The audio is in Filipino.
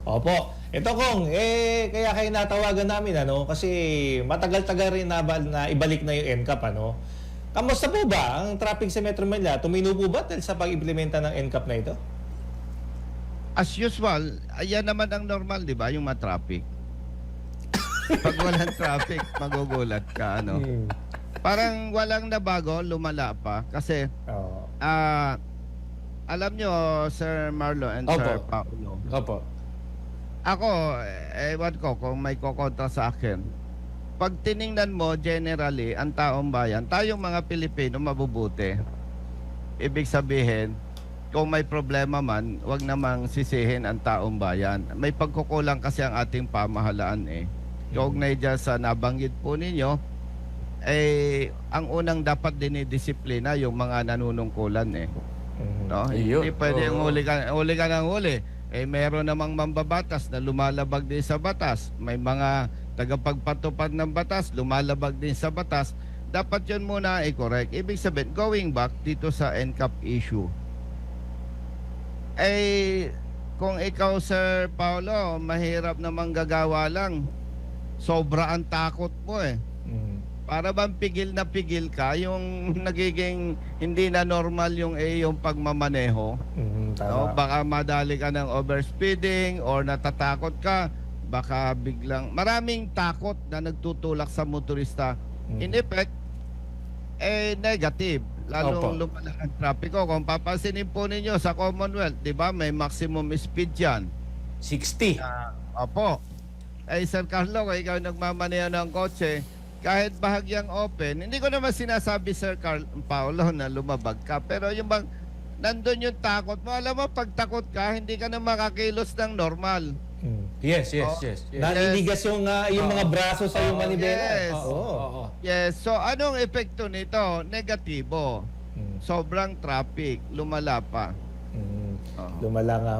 Opo. Ito kong, kaya kayo natawagan namin, ano, kasi matagal-tagal rin na ibalik na yung NCAP, ano. Kamusta po ba ang traffic sa Metro Manila? Tumino po ba dahil sa pag-implementa ng NCAP na ito? As usual, ayan naman ang normal, di ba? Yung ma-traffic. Pag walang traffic, magugulat ka, ano? Parang walang nabago, lumala pa. Kasi, Oo. alam nyo, Sir Marlo and Opo. Sir Paulo, Opo. ako, ewan ko kung may kokontra sa akin. Pag tiningnan mo, generally, ang taong bayan, tayong mga Pilipino, mabubuti. Ibig sabihin, kung may problema man, wag namang sisihin ang taong bayan. May pagkukulang kasi ang ating pamahalaan eh. Kaugnay dyan sa nabanggit po ninyo, ang unang dapat dinidisiplina yung mga nanunungkulan eh. No? Iyo. Hindi pwede yung huli ka ng huli. Meron namang mambabatas na lumalabag din sa batas. May mga tagapagpatupad ng batas, lumalabag din sa batas. Dapat yun muna i-correct. Ibig sabihin, going back dito sa NCAP issue, kung ikaw, Sir Paulo, mahirap namang gagawa lang. Sobra ang takot mo eh. Para bang pigil na pigil ka, yung nagiging hindi na normal yung pagmamaneho. Tama. No? Baka madali ka ng overspeeding or natatakot ka, baka biglang maraming takot na nagtutulak sa motorista. In effect, negative. Lalong lumala ang trapiko. Kung papansinin po ninyo sa Commonwealth, di ba, may maximum speed yan. 60. Opo. Sir Carlo, kung ikaw nagmamaneho ng kotse, kahit bahagyang open, hindi ko naman sinasabi, Sir Paulo, na lumabag ka. Pero yung bang, nandun yung takot mo. Alam mo, pag takot ka, hindi ka na makakilos ng normal. Yes. Naninigas yung mga braso sa yung manibela. Yes. Oo. Yes. So, anong epekto nito? Negatibo. Sobrang traffic. Lumala pa. Lumala nga.